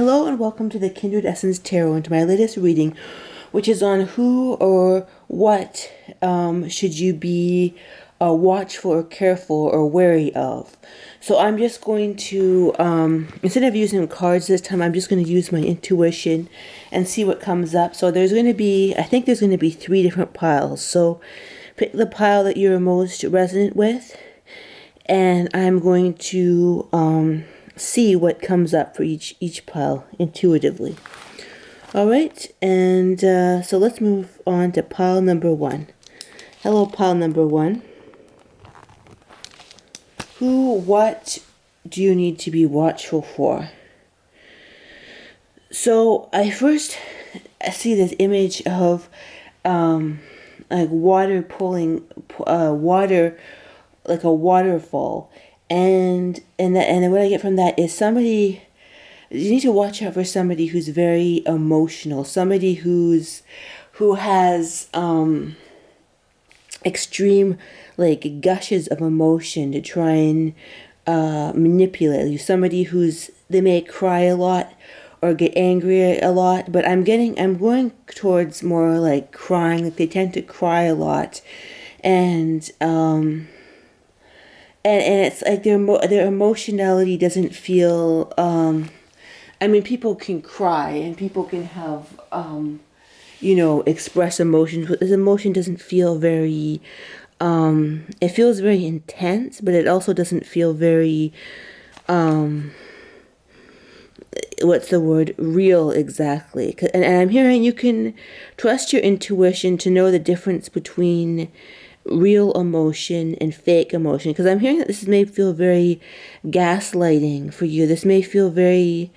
Hello and welcome to the Kindred Essence Tarot and to my latest reading, which is on who or what should you be watchful or careful or wary of. So I'm just going to, instead of using cards this time, I'm just going to use my intuition and see what comes up. So there's going to be, I think there's going to be 3 different piles. So pick the pile that you're most resonant with, and I'm going to see what comes up for each pile intuitively. All right, and so let's move on to pile number 1. Hello, pile number 1. What do you need to be watchful for? So I first see this image of like water pulling water, like a waterfall. And what I get from that is somebody, you need to watch out for somebody who's very emotional, somebody who has extreme like gushes of emotion to try and manipulate you. Somebody they may cry a lot or get angry a lot, but I'm going towards more like crying. Like they tend to cry a lot, and it's like their emotionality doesn't feel. I mean, people can cry and people can have express emotions, but this emotion doesn't feel very. It feels very intense, but it also doesn't feel very. What's the word? Real exactly. And I'm hearing you can trust your intuition to know the difference between real emotion and fake emotion, because I'm hearing that this may feel very gaslighting for you. This may feel very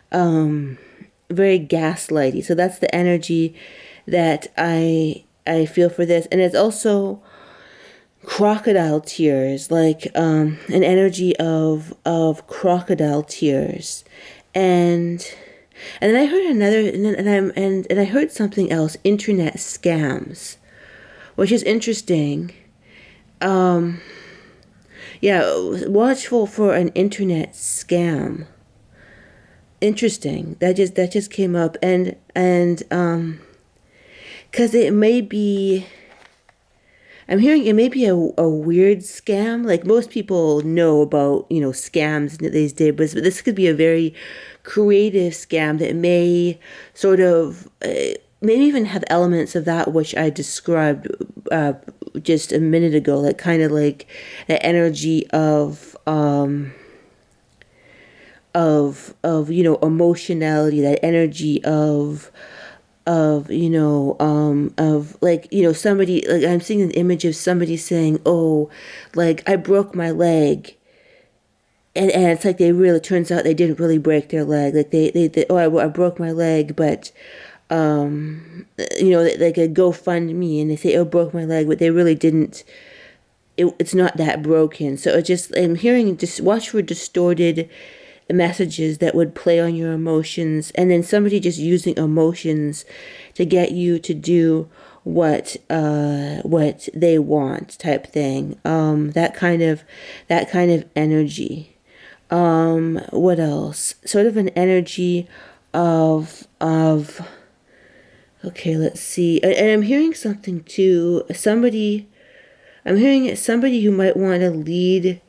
very gaslighty. So that's the energy that I feel for this. And it's also crocodile tears, like an energy of crocodile tears. And then I heard and I heard something else, internet scams, which is interesting. Watchful for an internet scam. Interesting. That just came up, and because it may be, I'm hearing it may be a weird scam. Like most people know about scams these days, but this could be a very creative scam that may sort of maybe even have elements of that which I described just a minute ago, like kind of like the energy of emotionality, that energy of like somebody, like I'm seeing an image of somebody saying, oh, like I broke my leg. And it's like it turns out they didn't really break their leg. Like they I broke my leg, but they could GoFundMe and they say, oh, broke my leg, but they really didn't. It's not that broken. So I'm hearing, just watch for distorted messages that would play on your emotions, and then somebody just using emotions to get you to do what they want, type thing. That kind of energy. What else? Sort of an energy of okay, let's see. And I'm hearing something too. I'm hearing somebody who might want to lead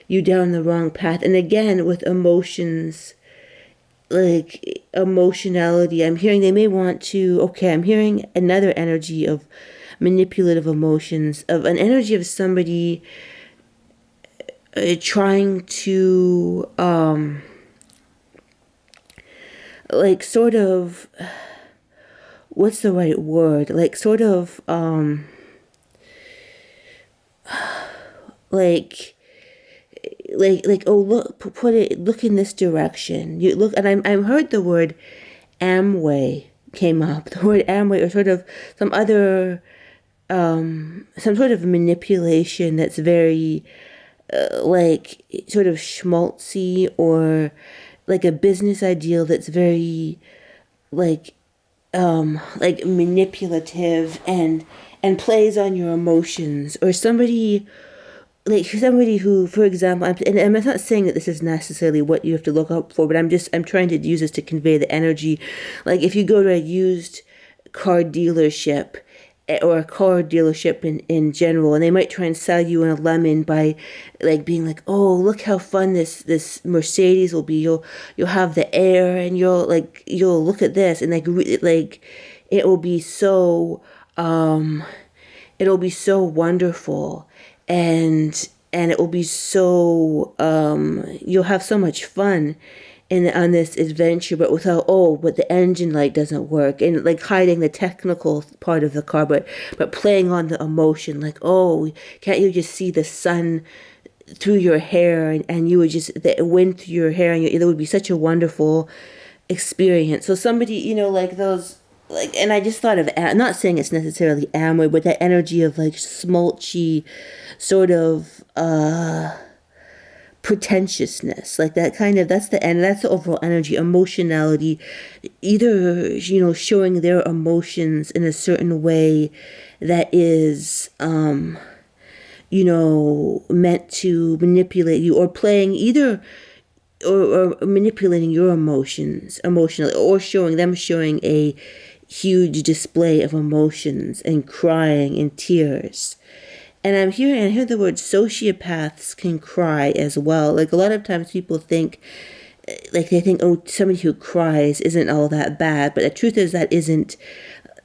you down the wrong path. And again, with emotions, like emotionality, I'm hearing they may want to, I'm hearing another energy of manipulative emotions, of an energy of somebody trying to, like sort of, what's the right word? Like sort of, like oh, look in this direction. You look, and I heard the word Amway came up. The word Amway, or sort of some other some sort of manipulation that's very like sort of schmaltzy, or like a business ideal that's very like manipulative and plays on your emotions, or somebody like somebody who, for example, and I'm not saying that this is necessarily what you have to look up for, but I'm trying to use this to convey the energy. Like if you go to a used car dealership, or a car dealership in general, and they might try and sell you in a lemon by like being like, oh, look how fun this Mercedes will be. You'll have the air, and you'll look at this, and like it will be so it'll be so wonderful, and it will be so you'll have so much fun on this adventure, but without, but the engine light doesn't work, and like hiding the technical part of the car, but playing on the emotion, like, oh, can't you just see the sun through your hair, and you would just, the wind through your hair, and it would be such a wonderful experience. So somebody, like those, like, and I just thought of, not saying it's necessarily Amway, but that energy of like smolchy sort of pretentiousness, like that kind of, that's the overall energy, emotionality, either, showing their emotions in a certain way that is, meant to manipulate you, or playing either, or manipulating your emotions emotionally, or showing a huge display of emotions and crying and tears. And I hear the word sociopaths can cry as well. Like a lot of times people think, like they think, oh, somebody who cries isn't all that bad. But the truth is that isn't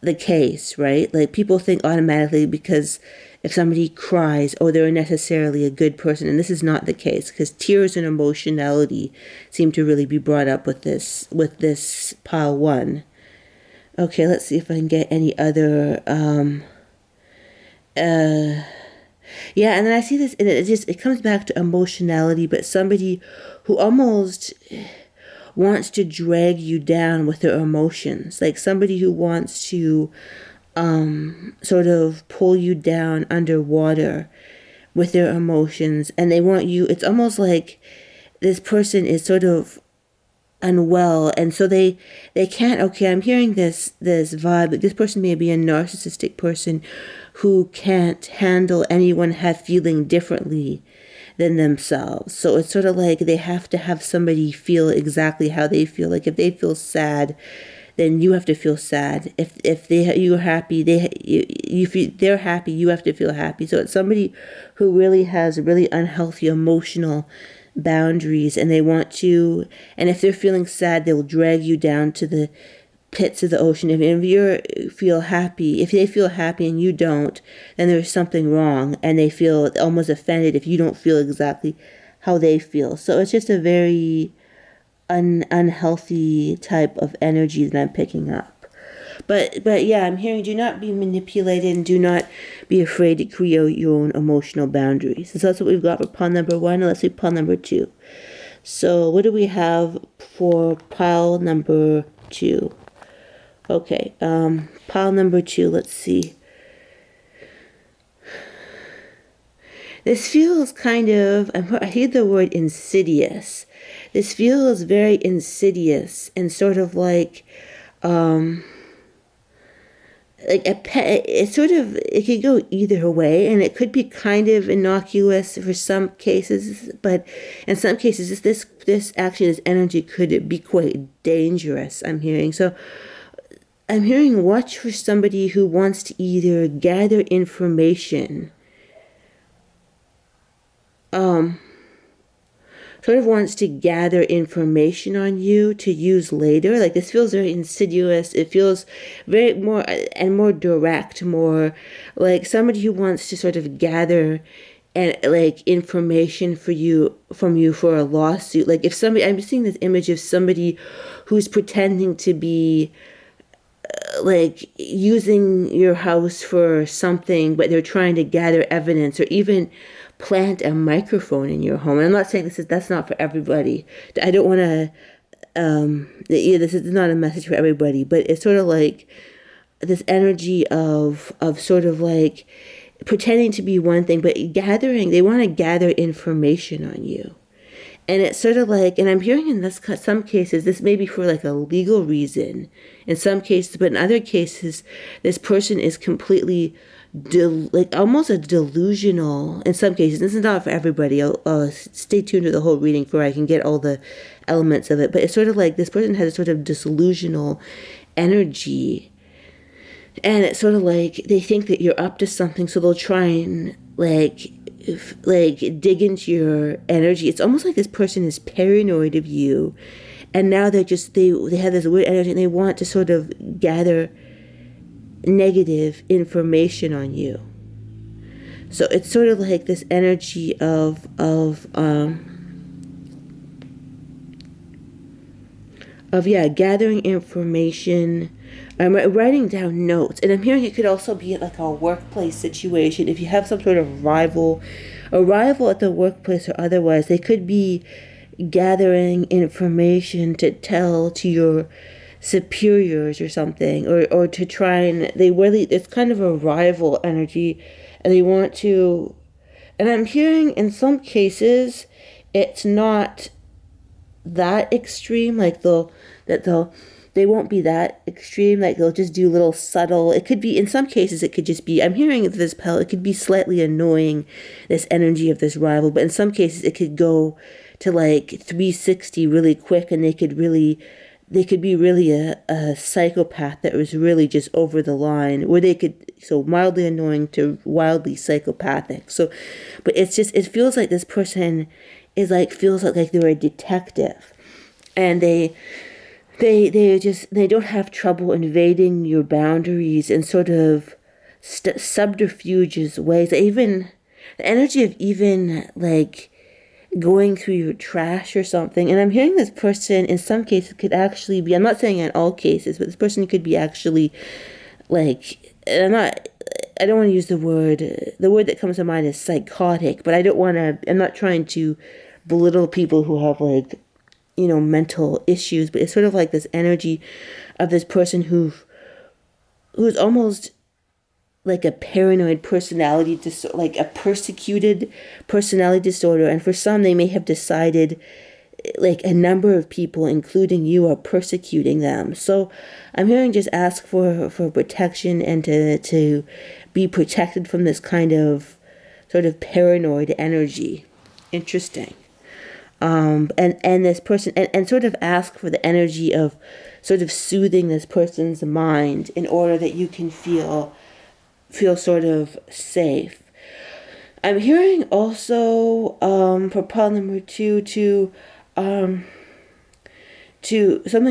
the case, right? Like people think automatically because if somebody cries, oh, they're necessarily a good person. And this is not the case, because tears and emotionality seem to really be brought up with this pile one. Okay, let's see if I can get any other yeah, and then I see this, and it comes back to emotionality, but somebody who almost wants to drag you down with their emotions, like somebody who wants to sort of pull you down underwater with their emotions, and they want you, it's almost like this person is sort of unwell, and so they can't, okay, I'm hearing this vibe that this person may be a narcissistic person who can't handle anyone feeling differently than themselves. So it's sort of like they have to have somebody feel exactly how they feel. Like if they feel sad, then you have to feel sad. If you're happy, they're happy, you have to feel happy. So it's somebody who really has really unhealthy emotional boundaries, and they want to, and if they're feeling sad, they'll drag you down to the pits of the ocean. If they feel happy and you don't, then there's something wrong, and they feel almost offended if you don't feel exactly how they feel. So it's just a very unhealthy type of energy that I'm picking up. But yeah, I'm hearing, do not be manipulated, and do not be afraid to create your own emotional boundaries. So that's what we've got for pile number 1. Now let's see pile number 2. So what do we have for pile number 2? Okay, pile number 2, let's see. This feels kind of, I hear the word insidious. This feels very insidious, and sort of like a pet. It could go either way, and it could be kind of innocuous for some cases, but in some cases this action, this energy could be quite dangerous, I'm hearing. So I'm hearing, watch for somebody who wants to either gather information, sort of wants to gather information on you to use later. Like this feels very insidious. It feels very more direct, more like somebody who wants to sort of gather and like information from you for a lawsuit. Like if somebody, I'm seeing this image of somebody who's pretending to be like using your house for something, but they're trying to gather evidence, or even plant a microphone in your home. And I'm not saying that's not for everybody. I don't want to this is not a message for everybody, but it's sort of like this energy of sort of like pretending to be one thing, but they want to gather information on you. And it's sort of like, and I'm hearing in some cases, this may be for like a legal reason in some cases, but in other cases, this person is completely like almost a delusional, in some cases. This is not for everybody. I'll stay tuned to the whole reading for I can get all the elements of it. But it's sort of like this person has a sort of delusional energy. And it's sort of like they think that you're up to something, so they'll try and like dig into your energy. It's almost like this person is paranoid of you, and now they have this weird energy, and they want to sort of gather negative information on you. So it's sort of like this energy of gathering information. I'm writing down notes, and I'm hearing it could also be like a workplace situation. If you have some sort of rival at the workplace or otherwise, they could be gathering information to tell to your superiors or something, or to try and it's kind of a rival energy, and they want to. And I'm hearing in some cases, it's not that extreme. Like they won't be that extreme. Like they'll just do little subtle. It could be, in some cases, it could just be, I'm hearing this Pel, it could be slightly annoying, this energy of this rival. But in some cases, it could go to like 360 really quick, and they could be really a psychopath that was really just over the line, where they could, so mildly annoying to wildly psychopathic. So, but it feels like this person feels like they're a detective, and they don't have trouble invading your boundaries in sort of subterfuges ways. Even the energy of even like going through your trash or something. And I'm hearing this person in some cases could actually be, I'm not saying in all cases, but this person could be actually like, I don't want to use the word that comes to mind is psychotic, but I'm not trying to belittle people who have like, mental issues, but it's sort of like this energy of this person who's almost like a paranoid personality disorder, like a persecuted personality disorder. And for some, they may have decided like a number of people, including you, are persecuting them. So I'm hearing just ask for protection and to be protected from this kind of sort of paranoid energy. Interesting. And this person, and sort of ask for the energy of sort of soothing this person's mind in order that you can feel sort of safe. I'm hearing also for pile number 2 to something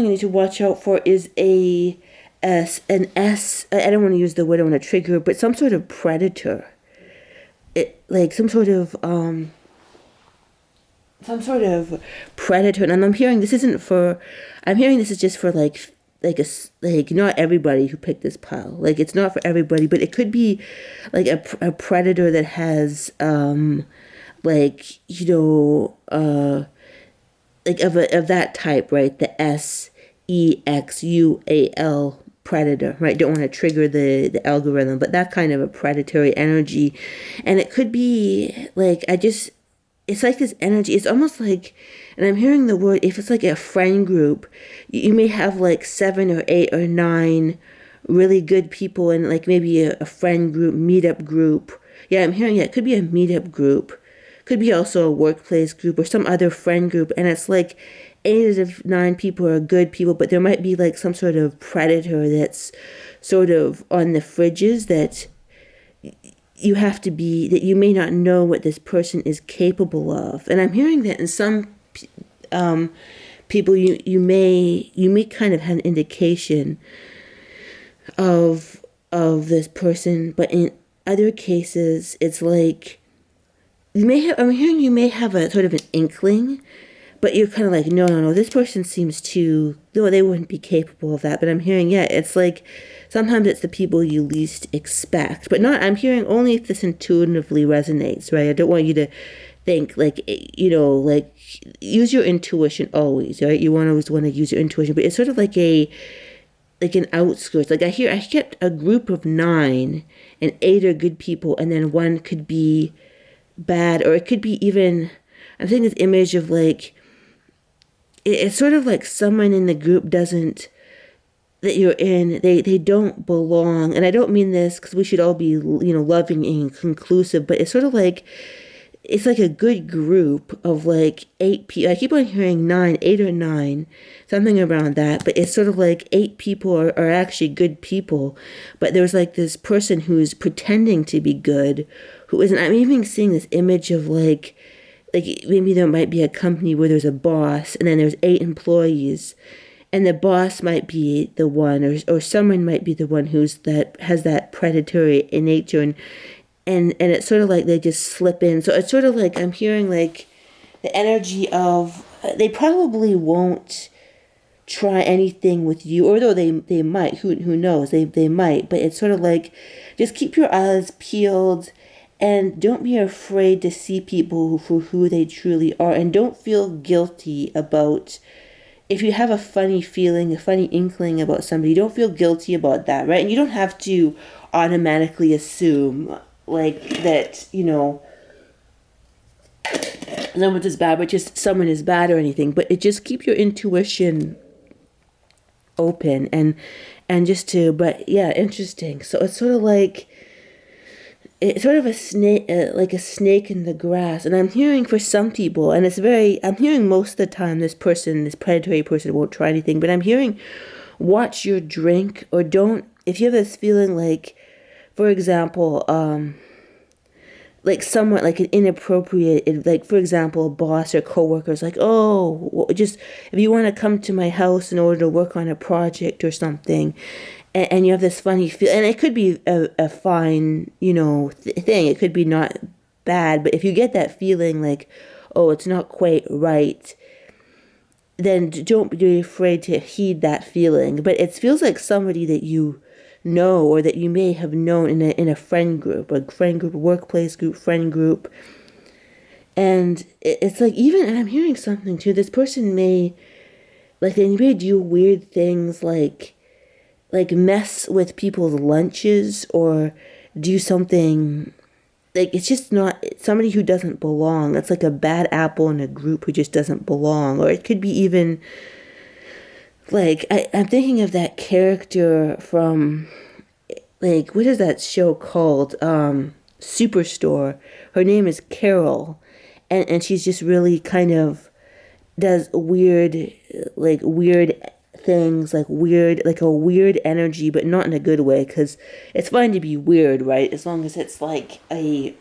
you need to watch out for is an S. I don't want to use the word I want to trigger, but some sort of predator. Like some sort of predator. And I'm hearing this is just for like not everybody who picked this pile. Like it's not for everybody, but it could be like a predator that has like of that type, right? The SEXUAL predator, right? Don't want to trigger the algorithm, but that kind of a predatory energy. And it could be like it's like this energy. It's almost like, and I'm hearing the word, if it's like a friend group, you may have like 7 or 8 or 9 really good people in like maybe a friend group, meetup group. Yeah, I'm hearing it could be a meetup group. Could be also a workplace group or some other friend group. And it's like 8 of 9 people are good people, but there might be like some sort of predator that's sort of on the fridges that you have to be, that you may not know what this person is capable of. And I'm hearing that in some people, you may kind of have an indication of this person, but in other cases, it's like I'm hearing you may have a sort of an inkling, but you're kind of like, no, this person seems no, they wouldn't be capable of that. But I'm hearing, it's like sometimes it's the people you least expect, but I'm hearing only if this intuitively resonates, right? I don't want you to think like, like use your intuition always, right? You always want to use your intuition, but it's sort of like an outskirts. Like I get a group of 9 and 8 are good people, and then 1 could be bad, or it could be even, I'm thinking this image of like, it's sort of like someone in the group doesn't that you're in, they don't belong. And I don't mean this because we should all be, loving and conclusive, but it's sort of like, it's like a good group of like 8 people. I keep on hearing 9, 8 or 9, something around that. But it's sort of like 8 people are actually good people. But there's like this person who's pretending to be good, who isn't. I'm even seeing this image of like maybe there might be a company where there's a boss and then there's 8 employees. And the boss might be the one, or someone might be the one that has that predatory in nature, and it's sort of like they just slip in. So it's sort of like I'm hearing like the energy of they probably won't try anything with you, although they might. Who knows? They might, but it's sort of like just keep your eyes peeled. And don't be afraid to see people for who they truly are, and don't feel guilty about. If you have a funny feeling, a funny inkling about somebody, don't feel guilty about that, right? And you don't have to automatically assume, like, that, someone is bad, but just someone is bad or anything. But just keep your intuition open and just to, but yeah, interesting. So it's sort of like, it's sort of a snake, like a snake in the grass. And I'm hearing for some people, and I'm hearing most of the time this predatory person won't try anything, but I'm hearing watch your drink, or don't, if you have this feeling like, for example, like somewhat like an inappropriate, like for example, a boss or coworker is like, oh, just if you want to come to my house in order to work on a project or something, and you have this funny feel, and it could be a fine, thing. It could be not bad, but if you get that feeling like, oh, it's not quite right, then don't be afraid to heed that feeling. But it feels like somebody that you know, or that you may have known in a friend group, a workplace group, friend group. And it's like, and I'm hearing something too, this person may do weird things like mess with people's lunches, or do something like, it's just not somebody who doesn't belong. It's like a bad apple in a group who just doesn't belong. Or it could be even like, I'm thinking of that character from, like, what is that show called? Superstore. Her name is Carol. And she's just really kind of does weird things, like a weird energy, but not in a good way, because it's fine to be weird, right? As long as it's like a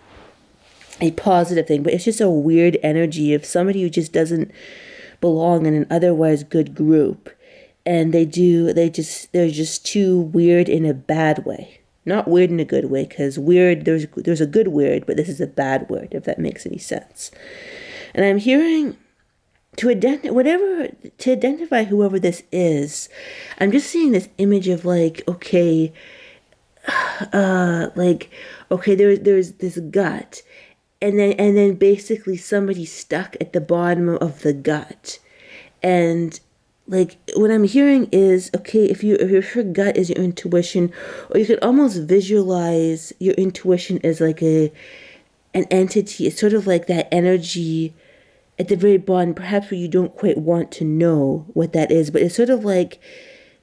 positive thing. But it's just a weird energy of somebody who just doesn't belong in an otherwise good group. And they're just too weird in a bad way. Not weird in a good way, because weird, there's a good weird, but this is a bad word, if that makes any sense. And I'm hearing to identify whoever this is. I'm just seeing this image of like, okay, there's this gut, and then basically somebody stuck at the bottom of the gut. And like, what I'm hearing is, okay, if your gut is your intuition, or you could almost visualize your intuition as like an entity. It's sort of like that energy at the very bottom, perhaps where you don't quite want to know what that is, but it's sort of like,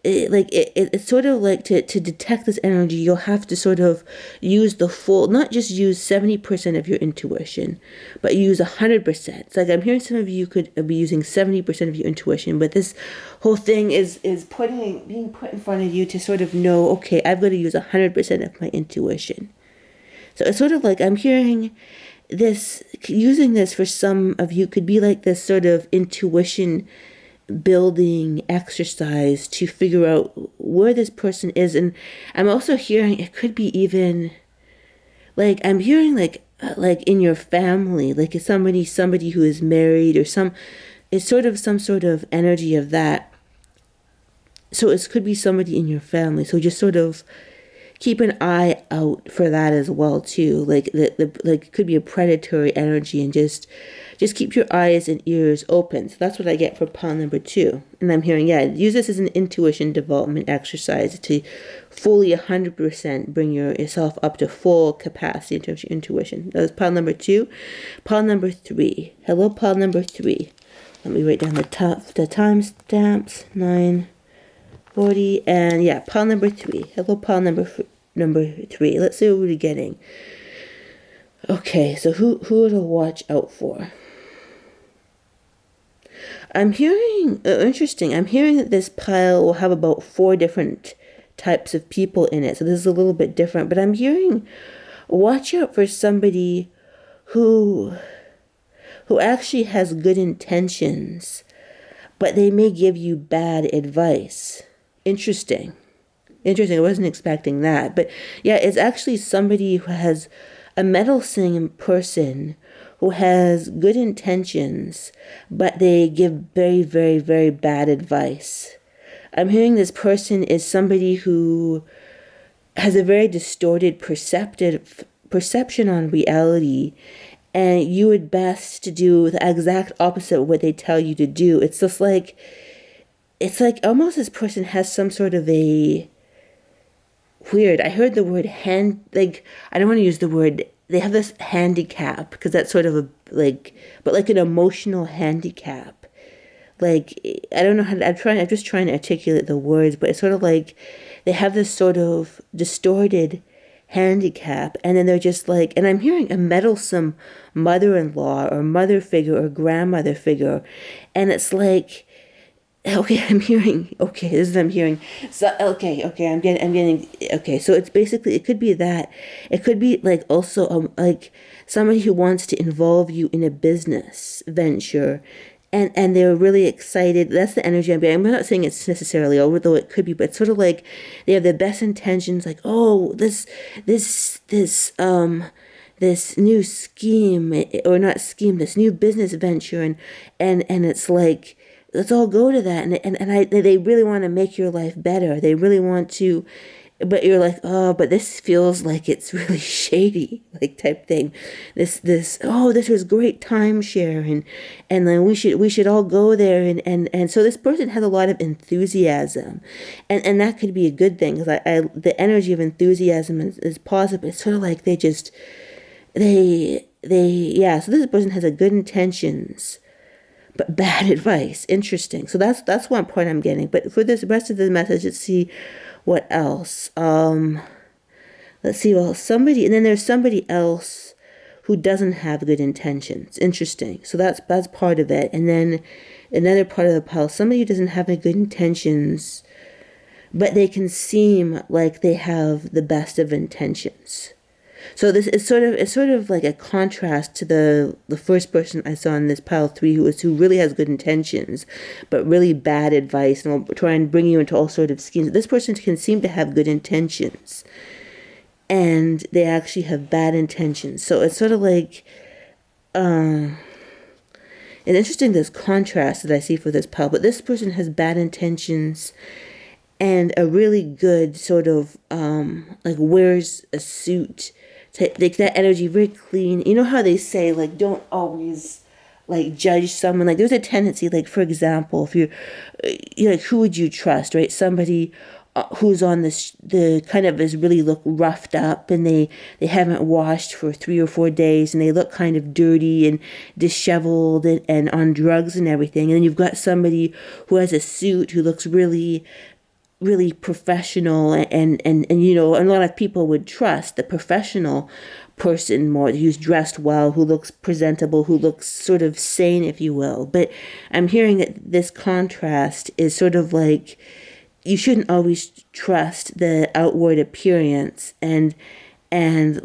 it's sort of like to detect this energy, you'll have to sort of use the full, not just use 70% of your intuition, but use 100%. It's like I'm hearing some of you could be using 70% of your intuition, but this whole thing is being put in front of you to sort of know, okay, I've got to use 100% of my intuition. So it's sort of like I'm hearing this, using this for some of you could be like this sort of intuition building exercise to figure out where this person is. And I'm also hearing it could be even like, I'm hearing like in your family, like if somebody who is married, or it's sort of some sort of energy of that. So it could be somebody in your family. So just sort of keep an eye out for that as well too. Like it could be a predatory energy, and just keep your eyes and ears open. So that's what I get for pile number 2. And I'm hearing, use this as an intuition development exercise to fully 100% bring yourself up to full capacity in terms of your intuition. That was pile number 2. Pile number 3. Hello, pile number 3. Let me write down the time stamps. 9, 40, and yeah, pile number 3. Hello, pile number 3. Let's see what we're getting. Okay, so who to watch out for? I'm hearing, interesting, I'm hearing that this pile will have about 4 different types of people in it. So this is a little bit different, but I'm hearing, watch out for somebody who actually has good intentions, but they may give you bad advice. Interesting. I wasn't expecting that. But yeah, it's actually somebody who has a meddlesome person who has good intentions, but they give very, very, very bad advice. I'm hearing this person is somebody who has a very distorted perception on reality, and you would best to do the exact opposite of what they tell you to do. It's just like, it's like almost this person has some sort of a weird, I heard the word like, I don't want to use the word, they have this handicap, because that's sort of a, like, but like an emotional handicap. Like, I don't know how to, I'm just trying to articulate the words, but it's sort of like they have this sort of distorted handicap, and then they're just like, and I'm hearing a meddlesome mother-in-law or mother figure or grandmother figure, and it's like, okay, I'm hearing, okay, this is what I'm hearing. So, okay, I'm getting, okay, so it's basically, it could be that. It could be like also like somebody who wants to involve you in a business venture, and they're really excited. That's the energy I'm getting. I'm not saying it's necessarily over, though it could be, but it's sort of like they have the best intentions, like, oh, this new scheme, or not scheme, this new business venture, and it's like, let's all go to that, and they really want to make your life better. They really want to, but you're like, oh, but this feels like it's really shady, like type thing. This was great timeshare, and then we should all go there, and so this person has a lot of enthusiasm, and that could be a good thing, because the energy of enthusiasm is positive. It's sort of like yeah. So this person has a good intentions, but bad advice. Interesting. So that's one point I'm getting. But for this rest of the message, let's see what else. Let's see. Well, and then there's somebody else who doesn't have good intentions. Interesting. So that's part of it. And then another part of the pile, somebody who doesn't have any good intentions, but they can seem like they have the best of intentions. So this is sort of like a contrast to the first person I saw in this pile 3, who really has good intentions, but really bad advice, and will try and bring you into all sort of schemes. This person can seem to have good intentions, and they actually have bad intentions. So it's sort of like, it's interesting, this contrast that I see for this pile. But this person has bad intentions, and a really good sort of like wears a suit. Like that energy, very clean. You know how they say, like, don't always like judge someone. Like, there's a tendency, like, for example, if you're like, who would you trust, right? Somebody who's on the kind of is really look roughed up, and they haven't washed for 3 or 4 days, and they look kind of dirty and disheveled and on drugs and everything. And then you've got somebody who has a suit, who looks really professional, and you know, a lot of people would trust the professional person more, who's dressed well, who looks presentable, who looks sort of sane, if you will. But I'm hearing that this contrast is sort of like, you shouldn't always trust the outward appearance, and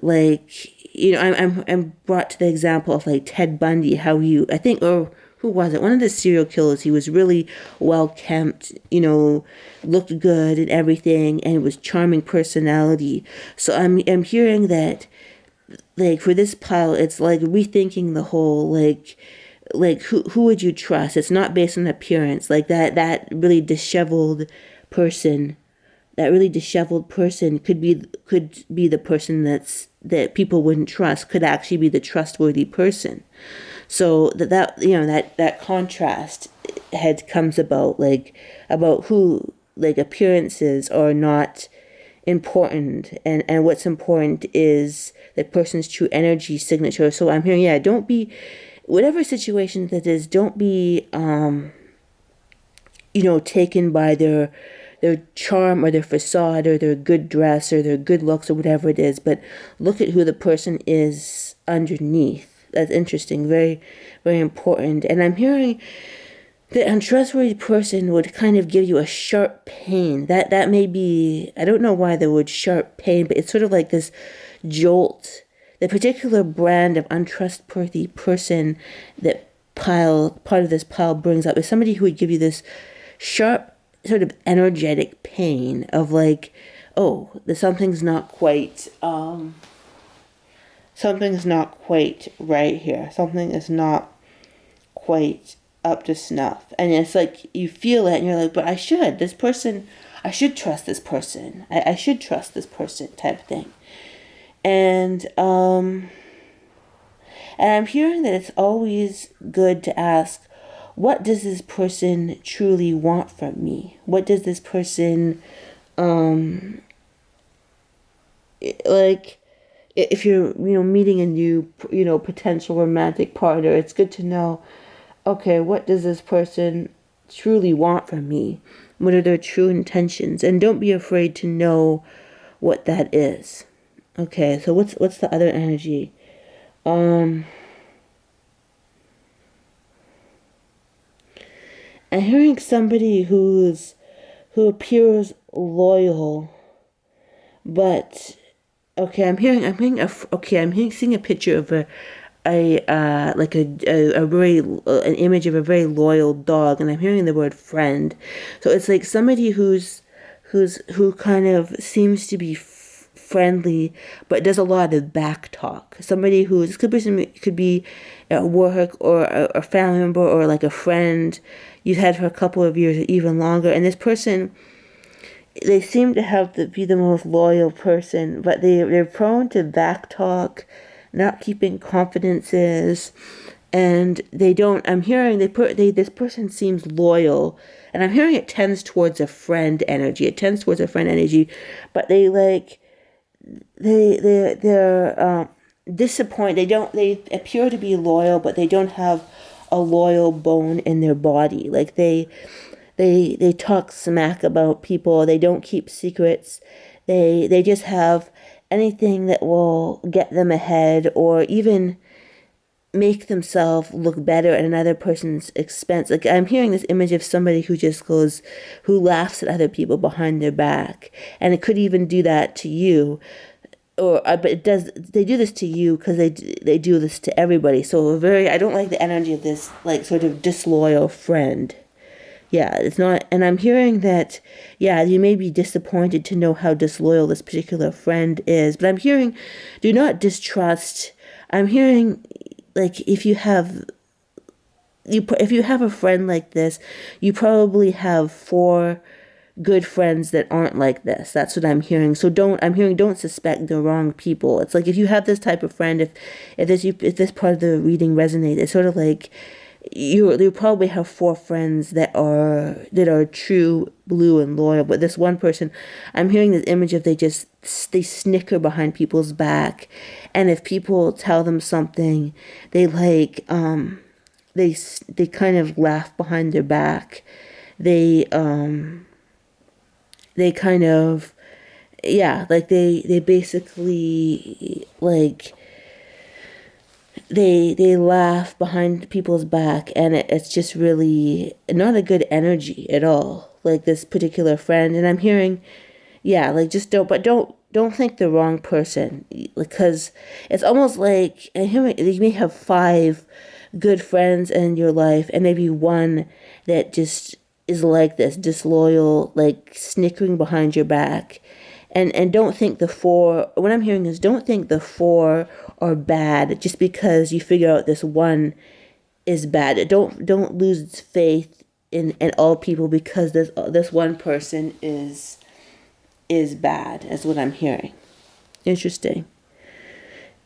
like, you know, I'm brought to the example of like Ted Bundy, how I think, or who was it? One of the serial killers. He was really well kept, you know, looked good and everything, and was charming personality. So I'm hearing that, like, for this pile, it's like rethinking the whole, like who would you trust? It's not based on appearance. Like that really disheveled person. That really disheveled person could be the person that people wouldn't trust. Could actually be the trustworthy person. So that you know, that contrast comes about, like, about who, like, appearances are not important, and what's important is the person's true energy signature. So I'm hearing, yeah, don't be, whatever situation that is, don't be you know, taken by their their charm or their facade or their good dress or their good looks or whatever it is, but look at who the person is underneath. That's interesting. Very, very important. And I'm hearing the untrustworthy person would kind of give you a sharp pain. That may be, I don't know why the word sharp pain, but it's sort of like this jolt. The particular brand of untrustworthy person that part of this pile brings up is somebody who would give you this sharp sort of energetic pain of like, oh, something's not quite right here. Something is not quite up to snuff. And it's like you feel it and you're like, but I should trust this person. I should trust this person type of thing. And I'm hearing that it's always good to ask, what does this person truly want from me? What does this person, like, if you're, meeting a new, potential romantic partner, it's good to know, okay, what does this person truly want from me? What are their true intentions? And don't be afraid to know what that is. Okay, so what's the other energy? I'm hearing somebody who appears loyal, but seeing a picture of an image of a very loyal dog, and I'm hearing the word friend. So it's like somebody who kind of seems to be friendly, but does a lot of back talk. Somebody could be at work or a family member or like a friend you've had for a couple of years or even longer, and this person, they seem to be the most loyal person, but they're prone to back talk, not keeping confidences, and they don't. I'm hearing this person seems loyal, and I'm hearing it tends towards a friend energy. But they're disappointed. They appear to be loyal, but they don't have a loyal bone in their body. Like they talk smack about people. They don't keep secrets. They just have anything that will get them ahead or even make themselves look better at another person's expense. Like I'm hearing this image of somebody who laughs at other people behind their back, and it could even do that to you. But they do this to you because they do this to everybody. So I don't like the energy of this like sort of disloyal friend. Yeah, it's not, and I'm hearing that, yeah, you may be disappointed to know how disloyal this particular friend is, but I'm hearing, do not distrust. I'm hearing, like, if you have a friend like this, you probably have 4 good friends that aren't like this. That's what I'm hearing. So don't suspect the wrong people. It's like if you have this type of friend, if this part of the reading resonates, it's sort of like you probably have 4 friends that are true blue and loyal, but this one person, I'm hearing this image of they snicker behind people's back, and if people tell them something, they kind of laugh behind their back. They kind of, yeah, like they basically like they laugh behind people's back, and it's just really not a good energy at all, like this particular friend. And I'm hearing, yeah, like just don't think the wrong person, because it's almost like you may have 5 good friends in your life and maybe one that just is like this, disloyal, like snickering behind your back. And don't think the 4, what I'm hearing is don't think the 4 are bad just because you figure out this one is bad. Don't lose faith in all people because this one person is bad, is what I'm hearing. Interesting.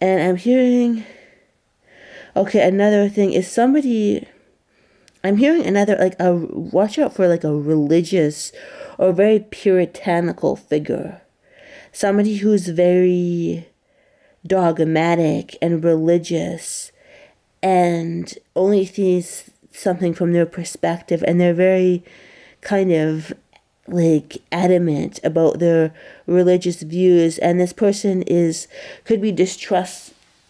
And I'm hearing, okay, another thing is I'm hearing another, like, watch out for like a religious or very puritanical figure. Somebody who's very dogmatic and religious and only sees something from their perspective, and they're very kind of like adamant about their religious views, and this person could be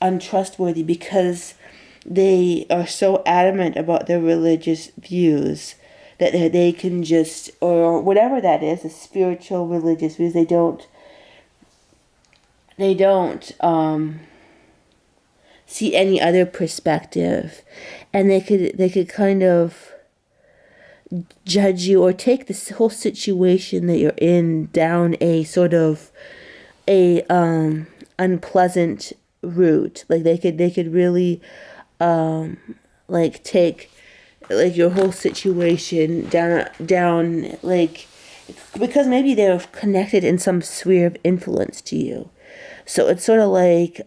untrustworthy because they are so adamant about their religious views that they can just, or whatever that is, the spiritual religious views, they don't see any other perspective, and they could kind of judge you or take this whole situation that you're in down a sort of a unpleasant route. Like they could really like take like your whole situation down like, because maybe they're connected in some sphere of influence to you. So it's sort of like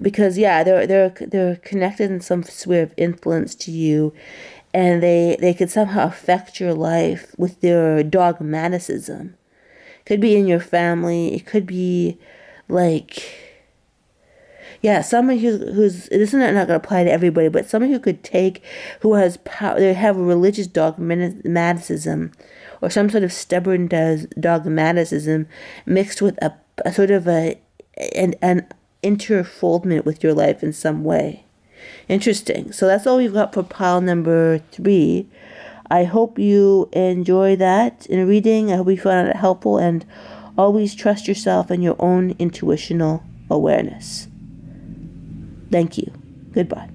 because they're connected in some sphere of influence to you, and they could somehow affect your life with their dogmaticism. Could be in your family. It could be like, yeah, someone who's this is not going to apply to everybody, but someone who has power, they have a religious dogmatism, or some sort of stubborn dogmatism mixed with a sort of an interfoldment with your life in some way. Interesting. So that's all we've got for pile number 3. I hope you enjoy that in reading. I hope you found it helpful, and always trust yourself and your own intuitional awareness. Thank you. Goodbye.